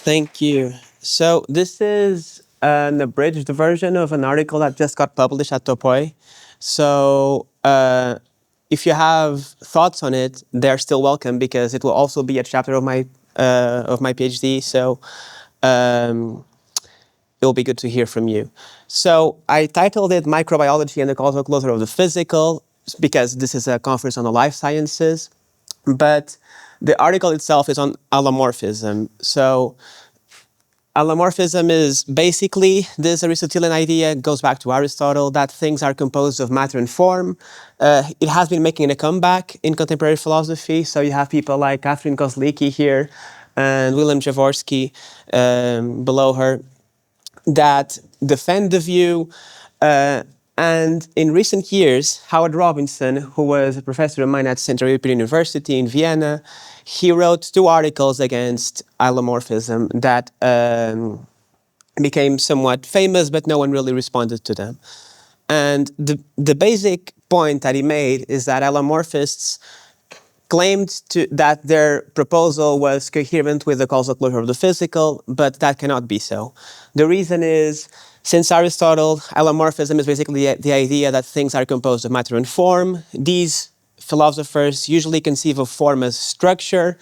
Thank you. So this is an abridged version of an article that just got published at Topoi. So if you have thoughts on it, they're still welcome because it will also be a chapter of my PhD. So um, it will be good to hear from you. So I titled it "Microbiology and the Causal Closure of the Physical" because this is a conference on the life sciences, but the article itself is on allomorphism. So allomorphism is basically this Aristotelian idea, goes back to Aristotle, that things are composed of matter and form. It has been making a comeback in contemporary philosophy. So you have people like Catherine Kozlicki here and William Jaworski below her that defend the view. And in recent years, Howard Robinson, who was a professor of mine at Central European University in Vienna, he wrote two articles against allomorphism that became somewhat famous, but no one really responded to them. And the basic point that he made is that allomorphists claimed that their proposal was coherent with the causal closure of the physical, but that cannot be so. The reason is, since Aristotle, allomorphism is basically the idea that things are composed of matter and form. These philosophers usually conceive of form as structure,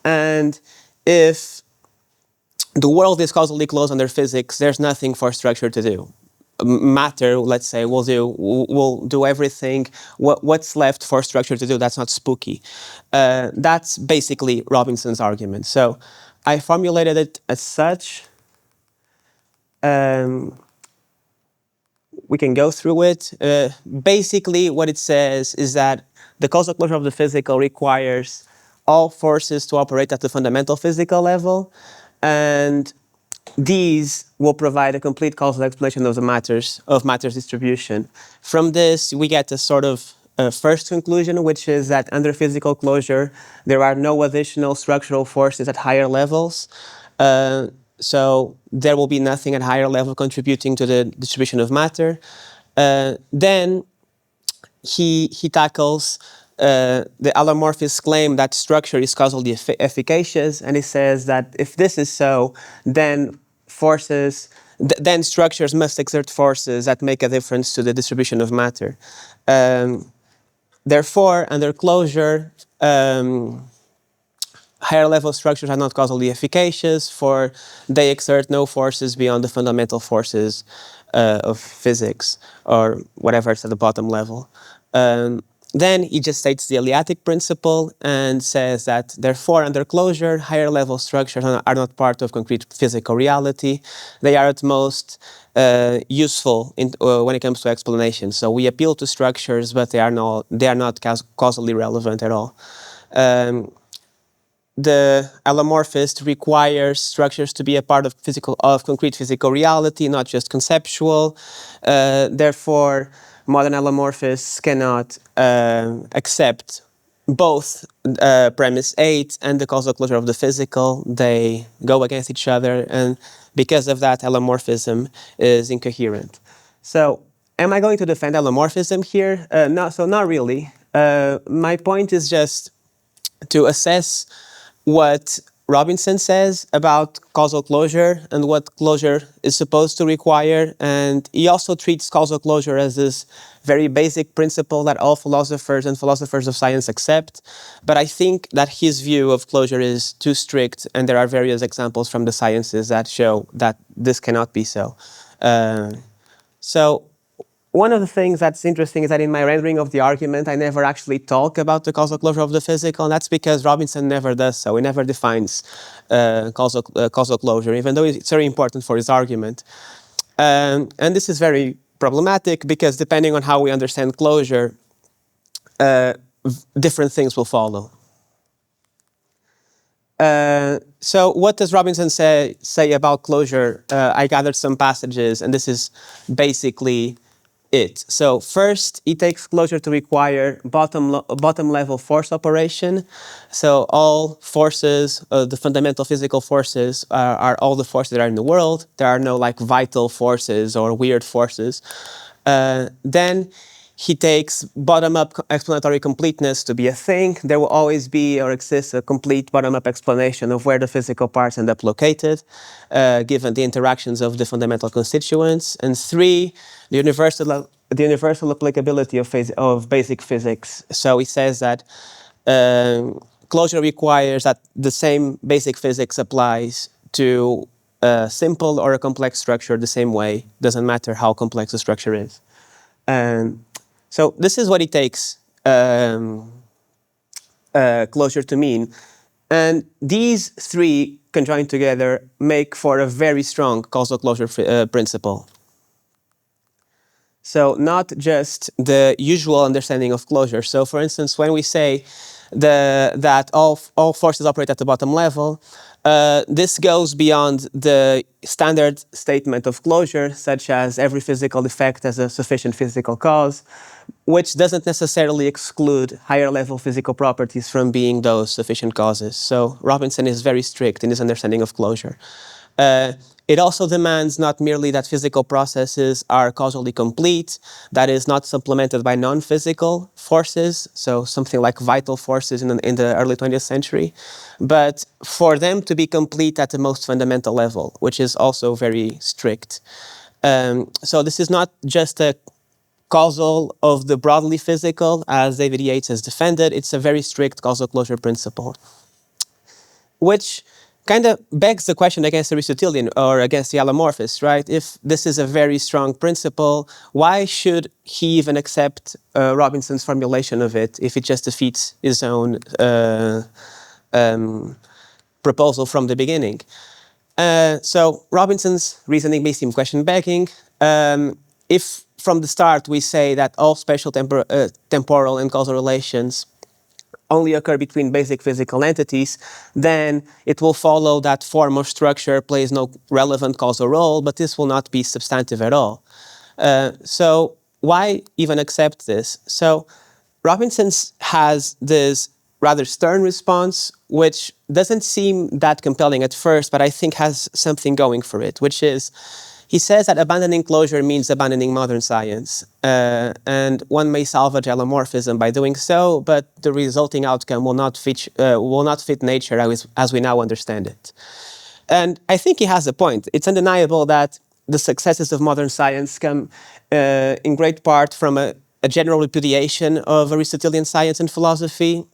and if the world is causally closed under physics, there's nothing for structure to do. Matter, let's say, will do everything. What's left for structure to do? That's not spooky. That's basically Robinson's argument. So I formulated it as such. We can go through it. Basically, what it says is that the causal closure of the physical requires all forces to operate at the fundamental physical level, and these will provide a complete causal explanation of the matters distribution. From this, we get a sort of first conclusion, which is that under physical closure, there are no additional structural forces at higher levels. So there will be nothing at higher level contributing to the distribution of matter. Then he tackles the allomorphist claim that structure is causally efficacious, and he says that if this is so, then then structures must exert forces that make a difference to the distribution of matter. Therefore, under closure, higher level structures are not causally efficacious, for they exert no forces beyond the fundamental forces of physics, or whatever is at the bottom level. Then he just states the Eleatic principle and says that, therefore, under closure, higher level structures are not part of concrete physical reality. They are at most useful when it comes to explanation. So we appeal to structures, but they are not causally relevant at all. The allomorphist requires structures to be a part of concrete physical reality, not just conceptual. Therefore, modern allomorphists cannot accept both premise 8 and the causal closure of the physical. They go against each other, and because of that, allomorphism is incoherent. So, am I going to defend allomorphism here? No, so not really. My point is just to assess what Robinson says about causal closure and what closure is supposed to require. And he also treats causal closure as this very basic principle that all philosophers and philosophers of science accept. But I think that his view of closure is too strict, and there are various examples from the sciences that show that this cannot be so. So one of the things that's interesting is that in my rendering of the argument, I never actually talk about the causal closure of the physical, and that's because Robinson never does so. He never defines causal closure, even though it's very important for his argument. And this is very problematic because depending on how we understand closure, different things will follow. So what does Robinson say about closure? I gathered some passages, and this is basically it. So first, he takes closure to require bottom level force operation. So all forces, the fundamental physical forces, are all the forces that are in the world. There are no like vital forces or weird forces. Then he takes bottom-up explanatory completeness to be a thing. There will always be or exist a complete bottom-up explanation of where the physical parts end up located, given the interactions of the fundamental constituents. And three, the universal applicability of basic physics. So he says that closure requires that the same basic physics applies to a simple or a complex structure the same way. Doesn't matter how complex the structure is. So this is what it takes closure to mean. And these three conjoined together make for a very strong causal closure principle. So not just the usual understanding of closure. So for instance, when we say that all forces operate at the bottom level, this goes beyond the standard statement of closure, such as every physical effect has a sufficient physical cause, which doesn't necessarily exclude higher level physical properties from being those sufficient causes. So Robinson is very strict in his understanding of closure. It also demands not merely that physical processes are causally complete, that is not supplemented by non-physical forces, so something like vital forces in the early 20th century, but for them to be complete at the most fundamental level, which is also very strict. So this is not just a causal of the broadly physical, as David Yates has defended, it's a very strict causal closure principle, which kind of begs the question against the Aristotelian or against the allomorphist, right? If this is a very strong principle, why should he even accept Robinson's formulation of it if it just defeats his own proposal from the beginning? So Robinson's reasoning may seem question-begging. If from the start we say that all spatial temporal and causal relations only occur between basic physical entities, then it will follow that form or structure plays no relevant causal role, but this will not be substantive at all. So why even accept this? So Robinson has this rather stern response, which doesn't seem that compelling at first, but I think has something going for it, which is, he says that abandoning closure means abandoning modern science, and one may salvage allomorphism by doing so, but the resulting outcome will not fit nature as we now understand it. And I think he has a point. It's undeniable that the successes of modern science come in great part from a general repudiation of Aristotelian science and philosophy,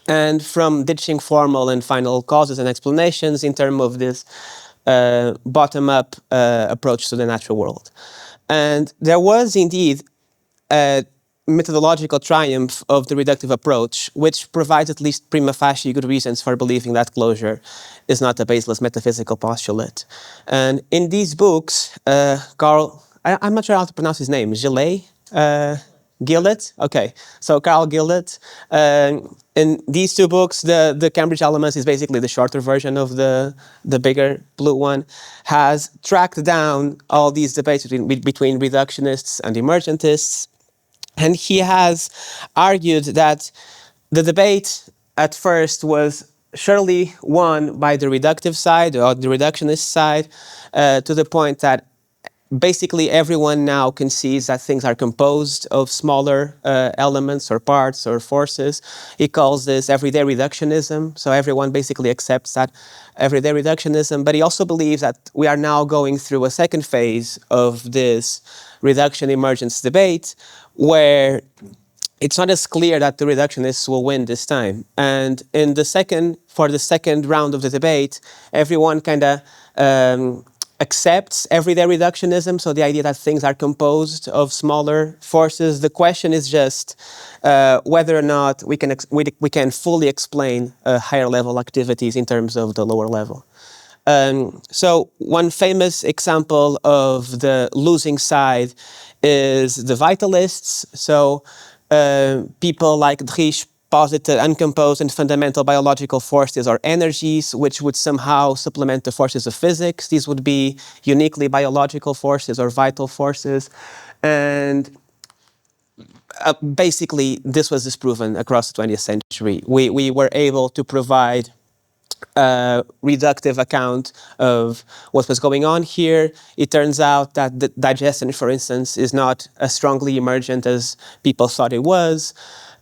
and from ditching formal and final causes and explanations in terms of this bottom-up approach to the natural world. And there was indeed a methodological triumph of the reductive approach, which provides at least prima facie good reasons for believing that closure is not a baseless metaphysical postulate. And in these books, I'm not sure how to pronounce his name, Gillett? Okay, so Carl Gillett. In these two books, the Cambridge Elements is basically the shorter version of the bigger blue one, has tracked down all these debates between reductionists and emergentists. And he has argued that the debate at first was surely won by the reductive side or the reductionist side, to the point that basically everyone now concedes that things are composed of smaller elements or parts or forces. He calls this everyday reductionism. So everyone basically accepts that everyday reductionism, but he also believes that we are now going through a second phase of this reduction emergence debate, where it's not as clear that the reductionists will win this time. And for the second round of the debate, everyone kind of accepts everyday reductionism, so the idea that things are composed of smaller forces. The question is just whether or not we can fully explain higher level activities in terms of the lower level. So one famous example of the losing side is the vitalists. So people like Driesch posited uncomposed and fundamental biological forces or energies, which would somehow supplement the forces of physics. These would be uniquely biological forces or vital forces. And basically, this was disproven across the 20th century. We were able to provide reductive account of what was going on here. It turns out that the digestion, for instance, is not as strongly emergent as people thought it was.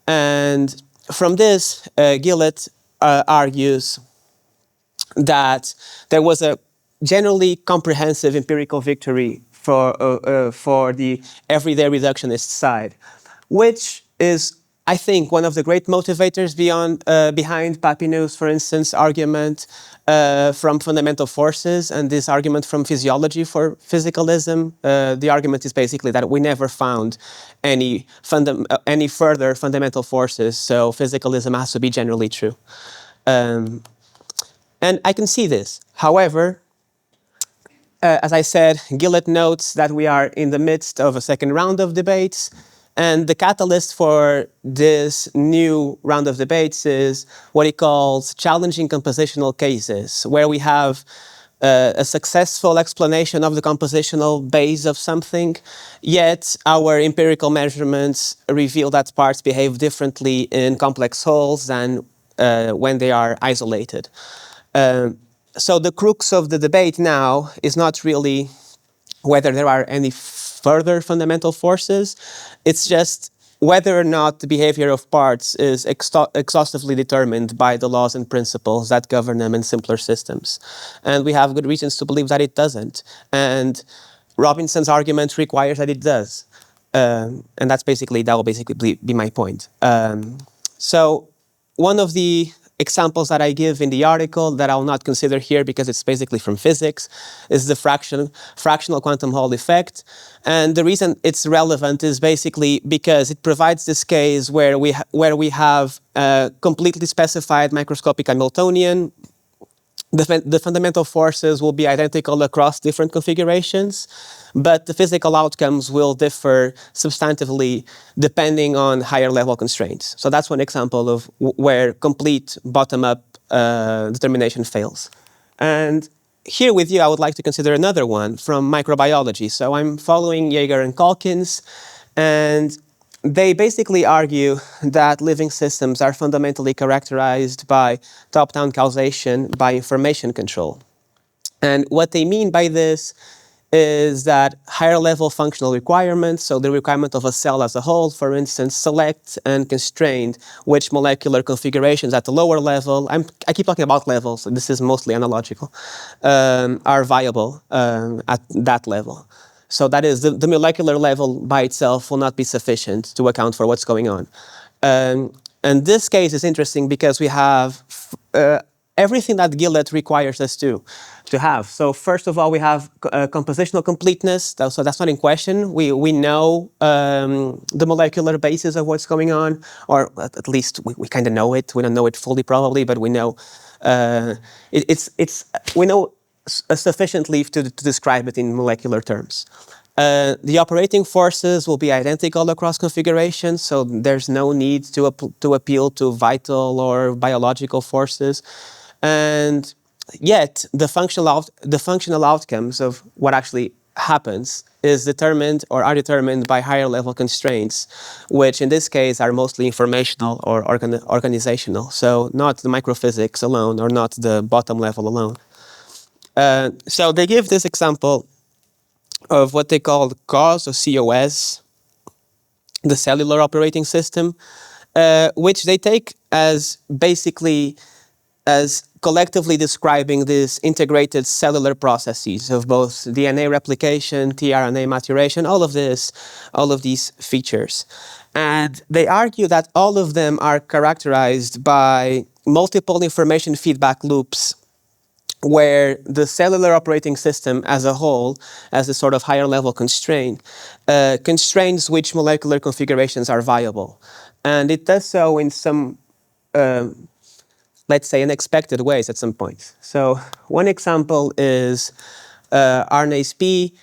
And from this, Gillett argues that there was a generally comprehensive empirical victory for the everyday reductionist side, which is, I think, one of the great motivators behind Papineau's, for instance, argument from fundamental forces and this argument from physiology for physicalism. The argument is basically that we never found any further fundamental forces, so physicalism has to be generally true. And I can see this. However, as I said, Gillett notes that we are in the midst of a second round of debates. And the catalyst for this new round of debates is what he calls challenging compositional cases, where we have a successful explanation of the compositional base of something, yet our empirical measurements reveal that parts behave differently in complex wholes than when they are isolated. So the crux of the debate now is not really whether there are any further fundamental forces. It's just whether or not the behavior of parts is exhaustively determined by the laws and principles that govern them in simpler systems. And we have good reasons to believe that it doesn't. And Robinson's argument requires that it does. And that will basically be my point. So one of the examples that I give in the article that I'll not consider here because it's basically from physics is the fractional quantum Hall effect. And the reason it's relevant is basically because it provides this case where we have a completely specified microscopic Hamiltonian. The fundamental forces will be identical across different configurations, but the physical outcomes will differ substantively depending on higher level constraints. So that's one example of where complete bottom-up determination fails. And here with you, I would like to consider another one from microbiology. So I'm following Jaeger and Calkins, and they basically argue that living systems are fundamentally characterized by top-down causation by information control. And what they mean by this is that higher level functional requirements, so the requirement of a cell as a whole, for instance, select and constrain which molecular configurations at the lower level, I keep talking about levels, so this is mostly analogical, are viable at that level. So that is, the molecular level by itself will not be sufficient to account for what's going on. And this case is interesting because we have everything that Gillett requires us to have. So first of all, we have compositional completeness. So that's not in question. We know the molecular basis of what's going on, or at least we kind of know it. We don't know it fully probably, but we know we know sufficiently to describe it in molecular terms. The operating forces will be identical across configurations, so there's no need to appeal to vital or biological forces. And yet, the functional outcomes of what actually happens is determined or are determined by higher level constraints, which in this case are mostly informational or organizational. So not the microphysics alone or not the bottom level alone. So they give this example of what they call the COS or COS, the cellular operating system, which they take as basically as collectively describing these integrated cellular processes of both DNA replication, tRNA maturation, all of these features. And they argue that all of them are characterized by multiple information feedback loops where the cellular operating system as a whole, as a sort of higher level constraint, constrains which molecular configurations are viable. And it does so in some, let's say, unexpected ways at some point. So one example is RNase-P,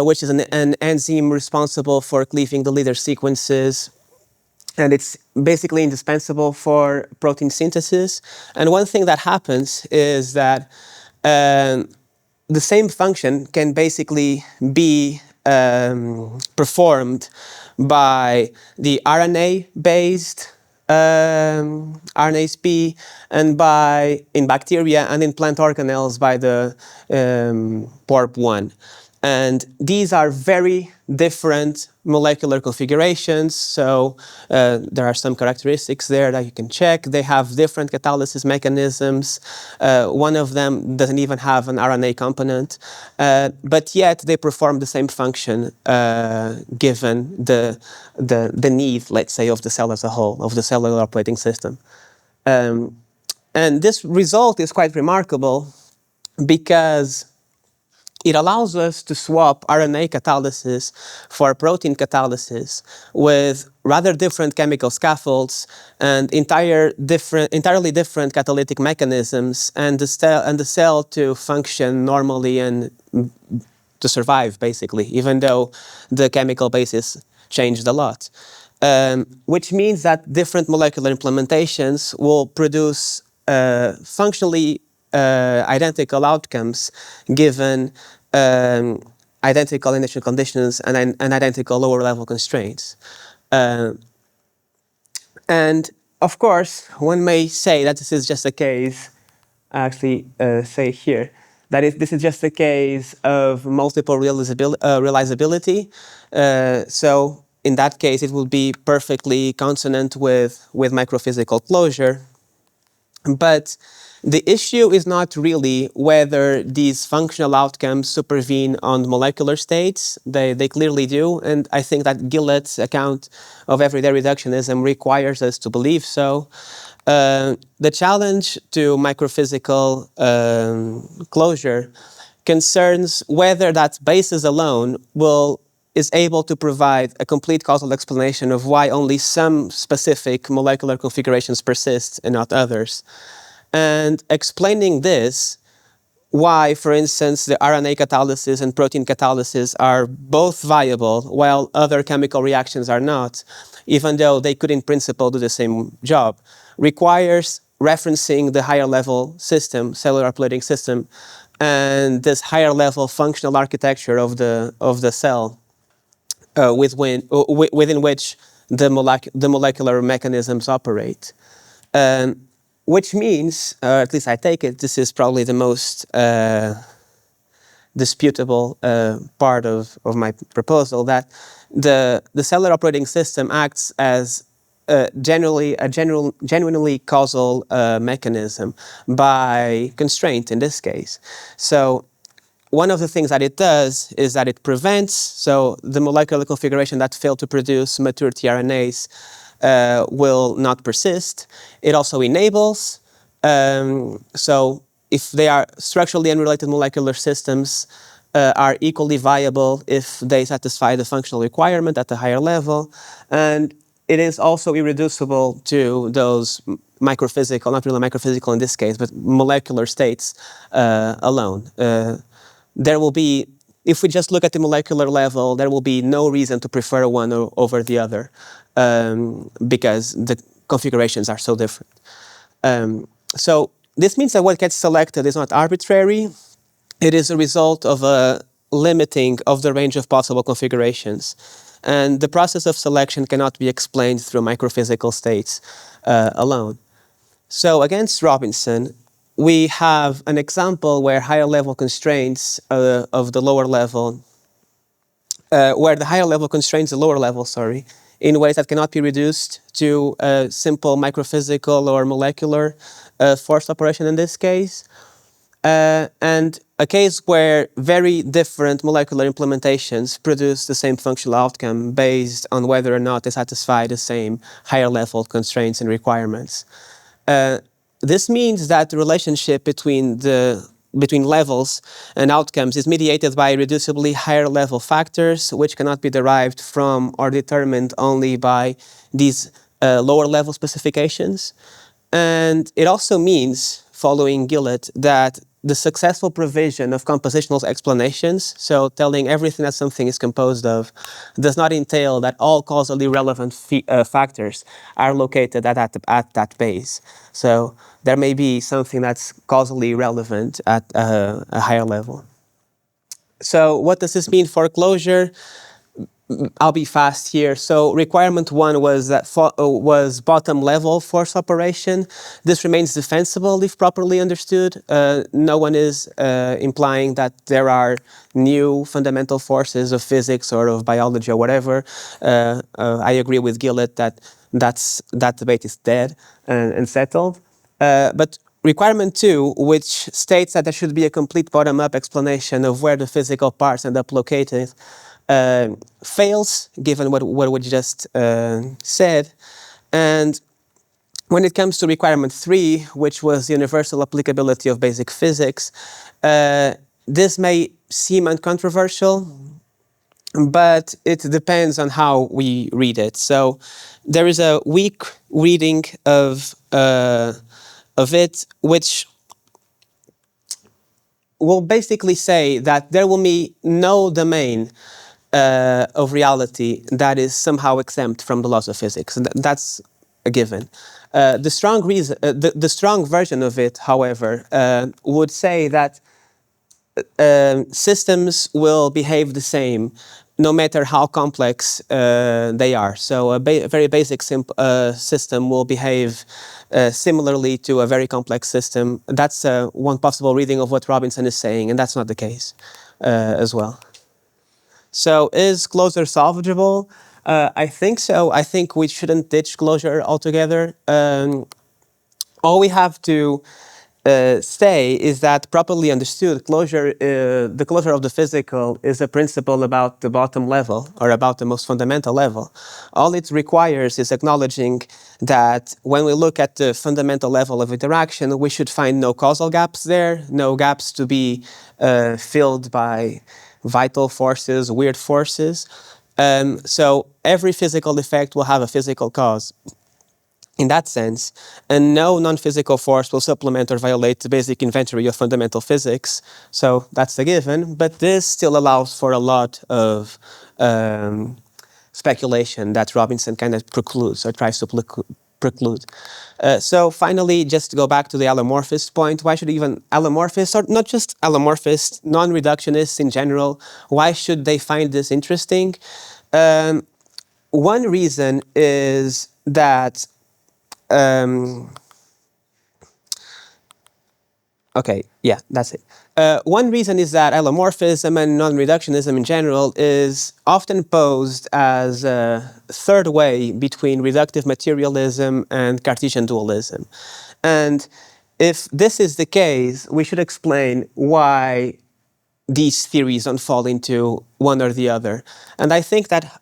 which is an enzyme responsible for cleaving the leader sequences. And it's basically indispensable for protein synthesis. And one thing that happens is that the same function can basically be performed by the RNA-based RNase-P, and in bacteria and in plant organelles by the PORP1. And these are very different molecular configurations. So there are some characteristics there that you can check. They have different catalysis mechanisms. One of them doesn't even have an RNA component, but yet they perform the same function given the need, let's say, of the cell as a whole, of the cellular operating system. And this result is quite remarkable because it allows us to swap RNA catalysis for protein catalysis with rather different chemical scaffolds and entirely different catalytic mechanisms, and the cell to function normally and to survive, basically, even though the chemical basis changed a lot. Which means that different molecular implementations will produce functionally identical outcomes given identical initial conditions and identical lower level constraints. And of course, one may say that this is just a case, I actually say here, that this is just a case of multiple realizability. So in that case, it will be perfectly consonant with microphysical closure. But the issue is not really whether these functional outcomes supervene on molecular states. They clearly do, and I think that Gillet's account of everyday reductionism requires us to believe so. The challenge to microphysical closure concerns whether that basis alone is able to provide a complete causal explanation of why only some specific molecular configurations persist and not others. And explaining this, why, for instance, the RNA catalysis and protein catalysis are both viable while other chemical reactions are not, even though they could in principle do the same job, requires referencing the higher level system, cellular operating system, and this higher level functional architecture of the cell within which the molecular mechanisms operate. Which means, at least I take it, this is probably the most disputable part of my proposal, that the cellular operating system acts as genuinely causal mechanism by constraint in this case. So one of the things that it does is that it prevents, so the molecular configuration that failed to produce mature tRNAs will not persist. It also enables, so if they are structurally unrelated molecular systems, are equally viable if they satisfy the functional requirement at the higher level. And it is also irreducible to those microphysical, not really microphysical in this case, but molecular states alone. There will be, if we just look at the molecular level, there will be no reason to prefer one over the other because the configurations are so different. So this means that what gets selected is not arbitrary. It is a result of a limiting of the range of possible configurations. And the process of selection cannot be explained through microphysical states alone. So against Robinson, we have an example where higher level constraints of the lower level, where the higher level constrains the lower level, in ways that cannot be reduced to a simple microphysical or molecular forced operation in this case. And a case where very different molecular implementations produce the same functional outcome based on whether or not they satisfy the same higher level constraints and requirements. This means that the relationship between levels and outcomes is mediated by reducibly higher level factors, which cannot be derived from or determined only by these lower level specifications. And it also means, following Gillet, that the successful provision of compositional explanations, so telling everything that something is composed of, does not entail that all causally relevant factors are located at that base. So there may be something that's causally relevant at a higher level. So what does this mean for closure? I'll be fast here. So requirement one was that was bottom level force operation. This remains defensible if properly understood. No one is implying that there are new fundamental forces of physics or of biology or whatever. I agree with Gillett that that debate is dead and settled. But requirement two, which states that there should be a complete bottom-up explanation of where the physical parts end up located, fails, given what we just said. And when it comes to requirement three, which was the universal applicability of basic physics, this may seem uncontroversial, but it depends on how we read it. So there is a weak reading of it, which will basically say that there will be no domain of reality that is somehow exempt from the laws of physics. That's a given. The strong version of it, however, would say that systems will behave the same no matter how complex they are. So a very basic system will behave similarly to a very complex system. That's one possible reading of what Robinson is saying, and that's not the case as well. So is closure salvageable? I think so. I think we shouldn't ditch closure altogether. All we have to say is that properly understood, the closure of the physical is a principle about the bottom level or about the most fundamental level. All it requires is acknowledging that when we look at the fundamental level of interaction, we should find no causal gaps there, no gaps to be filled by vital forces, weird forces. So every physical effect will have a physical cause in that sense, and no non-physical force will supplement or violate the basic inventory of fundamental physics. So that's a given, but this still allows for a lot of speculation that Robinson kind of precludes or tries to preclude. So finally, just to go back to the allomorphist point, why should even allomorphists, or not just allomorphists, non-reductionists in general, why should they find this interesting? One reason is that okay, yeah, that's it. One reason is that allomorphism and non-reductionism in general is often posed as a third way between reductive materialism and Cartesian dualism. And if this is the case, we should explain why these theories don't fall into one or the other. And I think that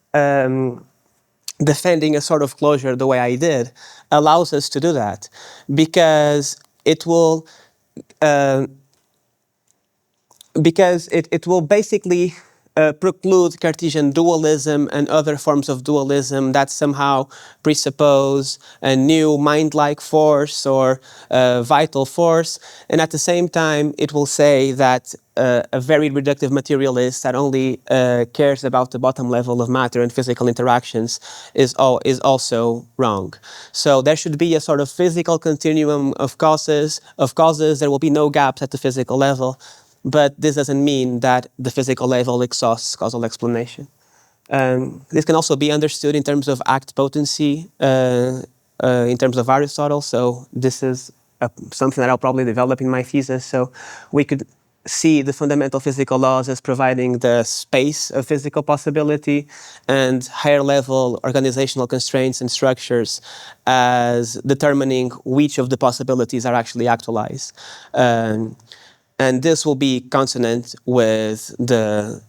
defending a sort of closure the way I did allows us to do that, because it will basically preclude Cartesian dualism and other forms of dualism that somehow presuppose a new mind-like force or vital force. And at the same time, it will say that a very reductive materialist that only cares about the bottom level of matter and physical interactions is also wrong. So there should be a sort of physical continuum of causes. There will be no gaps at the physical level. But this doesn't mean that the physical level exhausts causal explanation. This can also be understood in terms of act potency, in terms of Aristotle. So this is something that I'll probably develop in my thesis. So we could see the fundamental physical laws as providing the space of physical possibility, and higher level organizational constraints and structures as determining which of the possibilities are actually actualized. And this will be consonant with the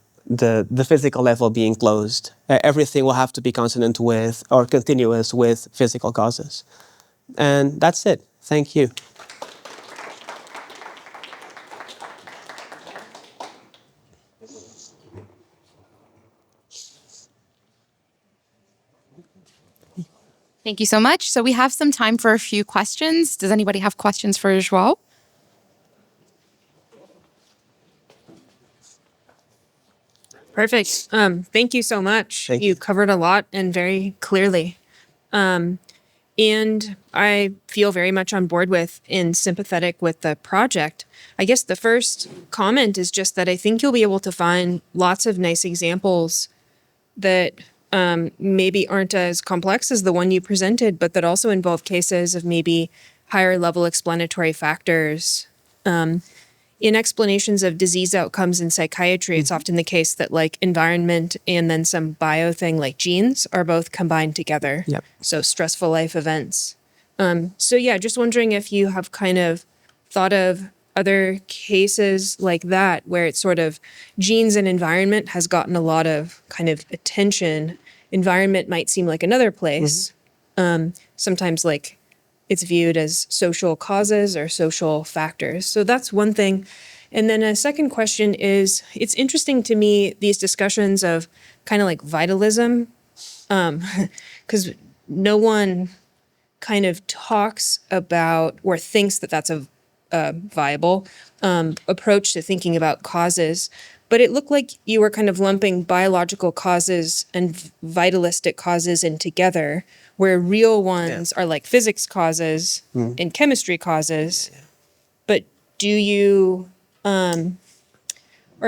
physical level being closed. Everything will have to be consonant with or continuous with physical causes. And that's it. Thank you. Thank you so much. So we have some time for a few questions. Does anybody have questions for João? Perfect. Thank you so much. Thank You you. covered a lot and very clearly. And I feel very much on board with and sympathetic with the project. I guess the first comment is just that I think you'll be able to find lots of nice examples that maybe aren't as complex as the one you presented, but that also involve cases of maybe higher level explanatory factors. In explanations of disease outcomes in psychiatry, it's often the case that like environment and then some bio thing like genes are both combined together. Yep. So stressful life events. So yeah, just wondering if you have kind of thought of other cases like that where it's sort of genes and environment has gotten a lot of kind of attention. Environment might seem like another place. Sometimes like it's viewed as social causes or social factors. So that's one thing. And then a second question is, it's interesting to me, these discussions of kind of like vitalism, because no one kind of talks about or thinks that that's a viable approach to thinking about causes. But it looked like you were kind of lumping biological causes and vitalistic causes in together, where real ones are like physics causes and chemistry causes. But do you, are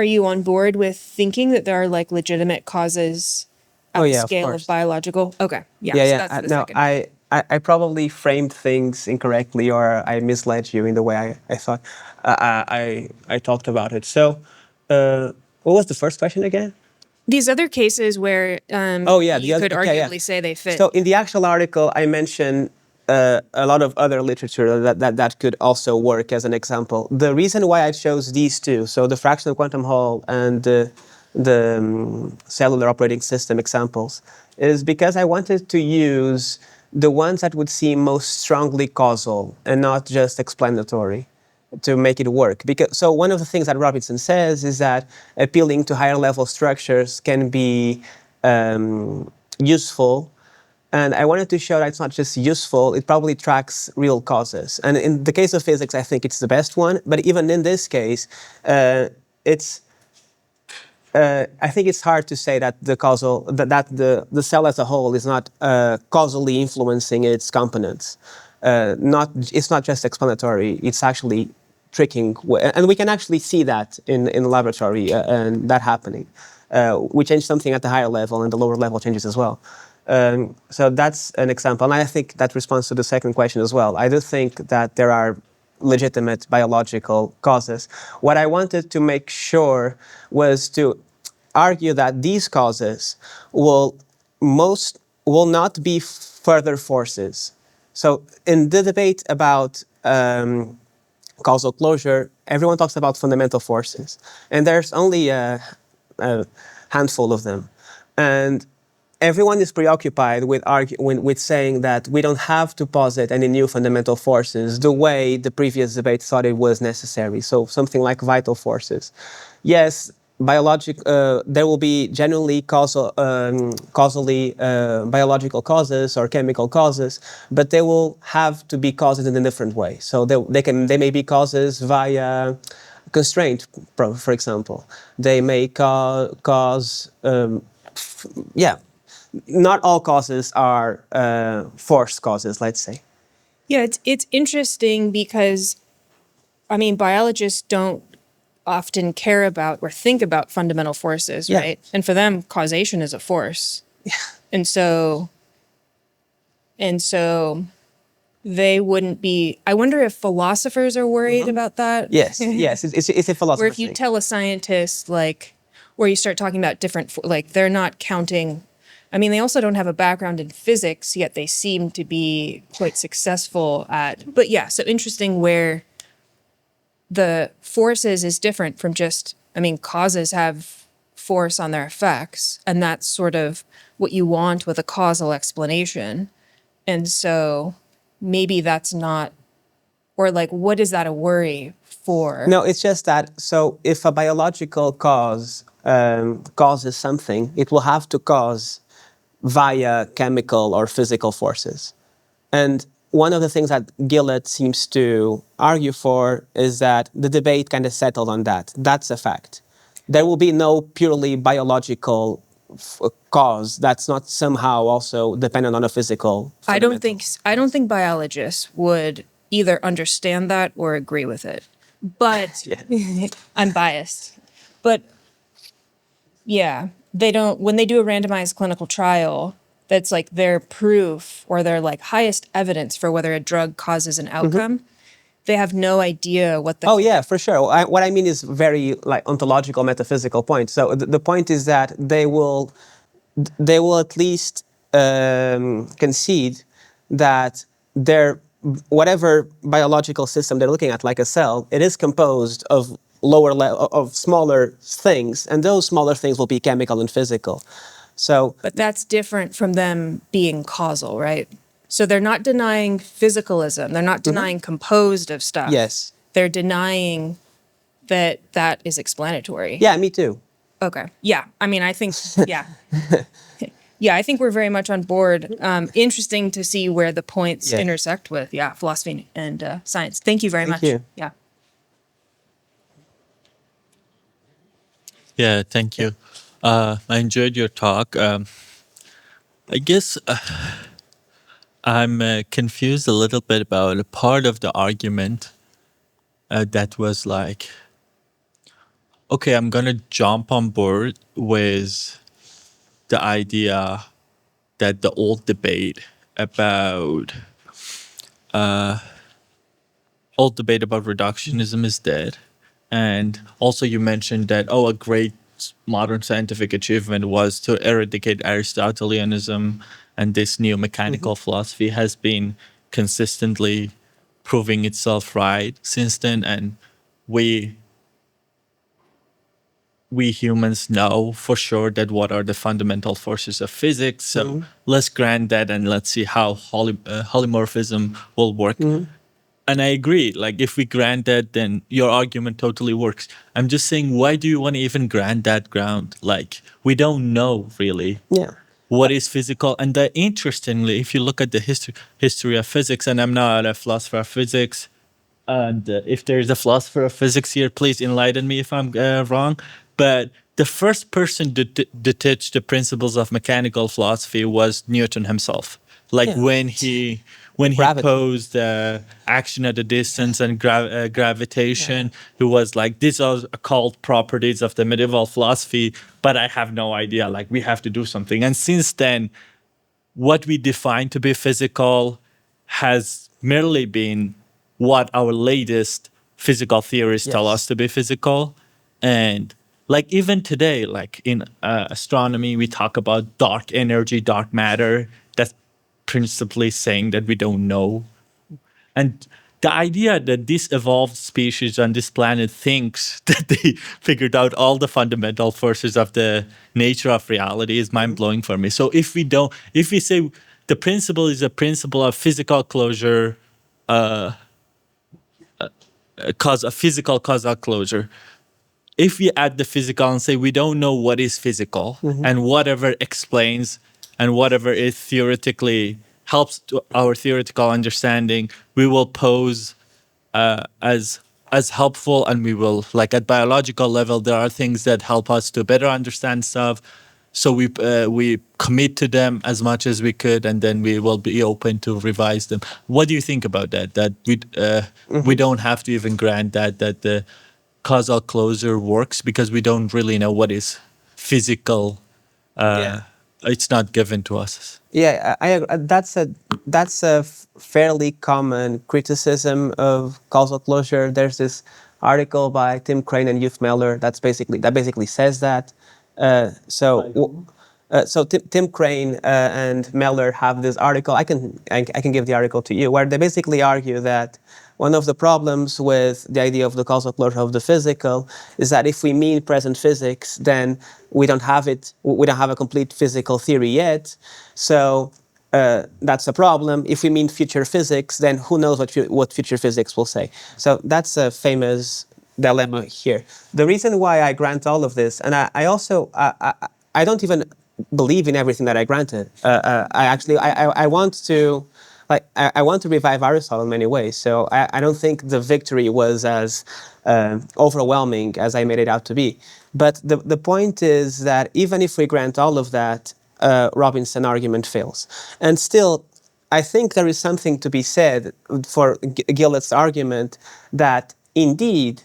you on board with thinking that there are like legitimate causes at the yeah, of scale of course. biological? Okay. Yeah. Yeah, So yeah. that's the No, second. I probably framed things incorrectly, or I misled you in the way I thought I talked about it. So, what was the first question again? These other cases where Oh yeah, you could okay, yeah. arguably say they fit. So in the actual article, I mentioned a lot of other literature that could also work as an example. The reason why I chose these two, so the fractional quantum Hall and the cellular operating system examples, is because I wanted to use the ones that would seem most strongly causal and not just explanatory to make it work. Because so one of the things that Robinson says is that appealing to higher level structures can be useful. And I wanted to show that it's not just useful, it probably tracks real causes. And in the case of physics, I think it's the best one. But even in this case, I think it's hard to say that the cell as a whole is not causally influencing its components. It's not just explanatory. It's actually tricking, and we can actually see that in the laboratory and that happening. We change something at the higher level, and the lower level changes as well. So that's an example, and I think that responds to the second question as well. I do think that there are legitimate biological causes. What I wanted to make sure was to argue that these causes will not be further forces. So in the debate about causal closure, everyone talks about fundamental forces, and there's only a handful of them, and everyone is preoccupied with saying that we don't have to posit any new fundamental forces the way the previous debate thought it was necessary. So something like vital forces. Yes, there will be generally causally biological causes or chemical causes, but they will have to be causes in a different way. So they may be causes via constraint, for example. They may cause not all causes are forced causes, let's say. Yeah, it's interesting because, I mean, biologists don't often care about or think about fundamental forces, Yeah. right? And for them, causation is a force. Yeah. And so they wouldn't be. I wonder if philosophers are worried about that. Yes, yes, it's a philosophy. Where if you tell a scientist, like, where you start talking about different, like, they're not counting. I mean, they also don't have a background in physics, yet they seem to be quite successful at. But yeah, so interesting where the forces is different from just, I mean, causes have force on their effects, and that's sort of what you want with a causal explanation. And so maybe that's not, or like, what is that a worry for? No, it's just that, so if a biological cause causes something, it will have to cause via chemical or physical forces. And one of the things that Gillett seems to argue for is that the debate kind of settled on that. That's a fact. There will be no purely biological cause that's not somehow also dependent on a physical. I don't think biologists would either understand that or agree with it. But I'm biased. But yeah, they don't, when they do a randomized clinical trial, that's like their proof or their like highest evidence for whether a drug causes an outcome. They have no idea what the Oh yeah, for sure. What I mean is very like ontological, metaphysical point. So the point is that they will at least concede that their whatever biological system they're looking at, like a cell, it is composed of of smaller things, and those smaller things will be chemical and physical. So But that's different from them being causal, right? So they're not denying physicalism. They're not denying composed of stuff. yes, They're denying that that is explanatory. yeah, me too. Okay. Yeah. I mean, I think, yeah. Yeah, I think we're very much on board. Interesting to see where the points Yeah. intersect with, yeah, philosophy and science. Thank you very Thank much. you. Yeah. Yeah, thank you. I enjoyed your talk. I guess I'm confused a little bit about a part of the argument that was like, okay, I'm going to jump on board with the idea that the old debate about reductionism is dead. And also you mentioned that, oh, a great modern scientific achievement was to eradicate Aristotelianism, and this new mechanical philosophy has been consistently proving itself right since then. And we humans know for sure that what are the fundamental forces of physics. So let's grant that and let's see how holomorphism will work. And I agree. Like, if we grant that, then your argument totally works. I'm just saying, why do you want to even grant that ground? Like, we don't know really Yeah. what is physical. And interestingly, if you look at the history of physics, and I'm not a philosopher of physics, and if there's a philosopher of physics here, please enlighten me if I'm wrong. But the first person to teach the principles of mechanical philosophy was Newton himself. Like Yeah. when he Gravity. posed action at a distance and gravitation, he was like, these are occult properties of the medieval philosophy, but I have no idea. Like, we have to do something. And since then, what we define to be physical has merely been what our latest physical theories tell Yes. us to be physical. And like even today, like in astronomy, we talk about dark energy, dark matter. That's principally saying that we don't know. And the idea that this evolved species on this planet thinks that they figured out all the fundamental forces of the nature of reality is mind blowing for me. So if we say the principle is a principle of physical closure, cause a physical causal closure, if we add the physical and say we don't know what is physical, and whatever explains and whatever it theoretically helps to our theoretical understanding, we will pose as helpful, and we will, like, at biological level, there are things that help us to better understand stuff. So we commit to them as much as we could, and then we will be open to revise them. What do you think about that? That we don't have to even grant that the causal closure works because we don't really know what is physical. Yeah. It's not given to us. Yeah, I agree. That's a fairly common criticism of causal closure. There's this article by Tim Crane and Youth Meller that basically says that. So Tim Crane and Meller have this article. I can give the article to you, where they basically argue that one of the problems with the idea of the causal closure of the physical is that if we mean present physics, then we don't have it. We don't have a complete physical theory yet. So that's a problem. If we mean future physics, then who knows what future physics will say. So that's a famous dilemma here. The reason why I grant all of this, and I also I don't even believe in everything that I granted. I want to. I want to revive Aristotle in many ways, so I don't think the victory was as overwhelming as I made it out to be. But the point is that even if we grant all of that, Robinson argument fails. And still, I think there is something to be said for Gillett's argument that indeed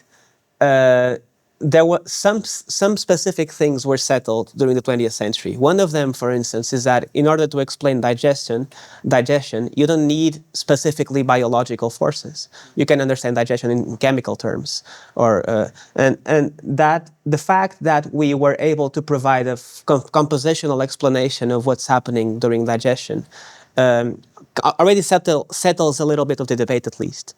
there were some specific things were settled during the 20th century. One of them, for instance, is that in order to explain digestion, you don't need specifically biological forces. You can understand digestion in chemical terms, and that the fact that we were able to provide a compositional explanation of what's happening during digestion already settles a little bit of the debate, at least,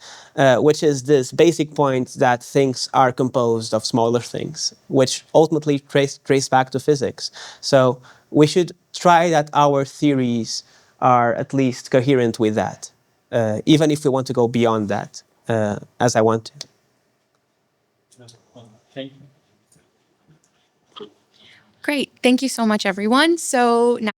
which is this basic point that things are composed of smaller things, which ultimately trace back to physics. So we should try that our theories are at least coherent with that, even if we want to go beyond that, as I want to. Thank you. Great. Thank you so much, everyone. So now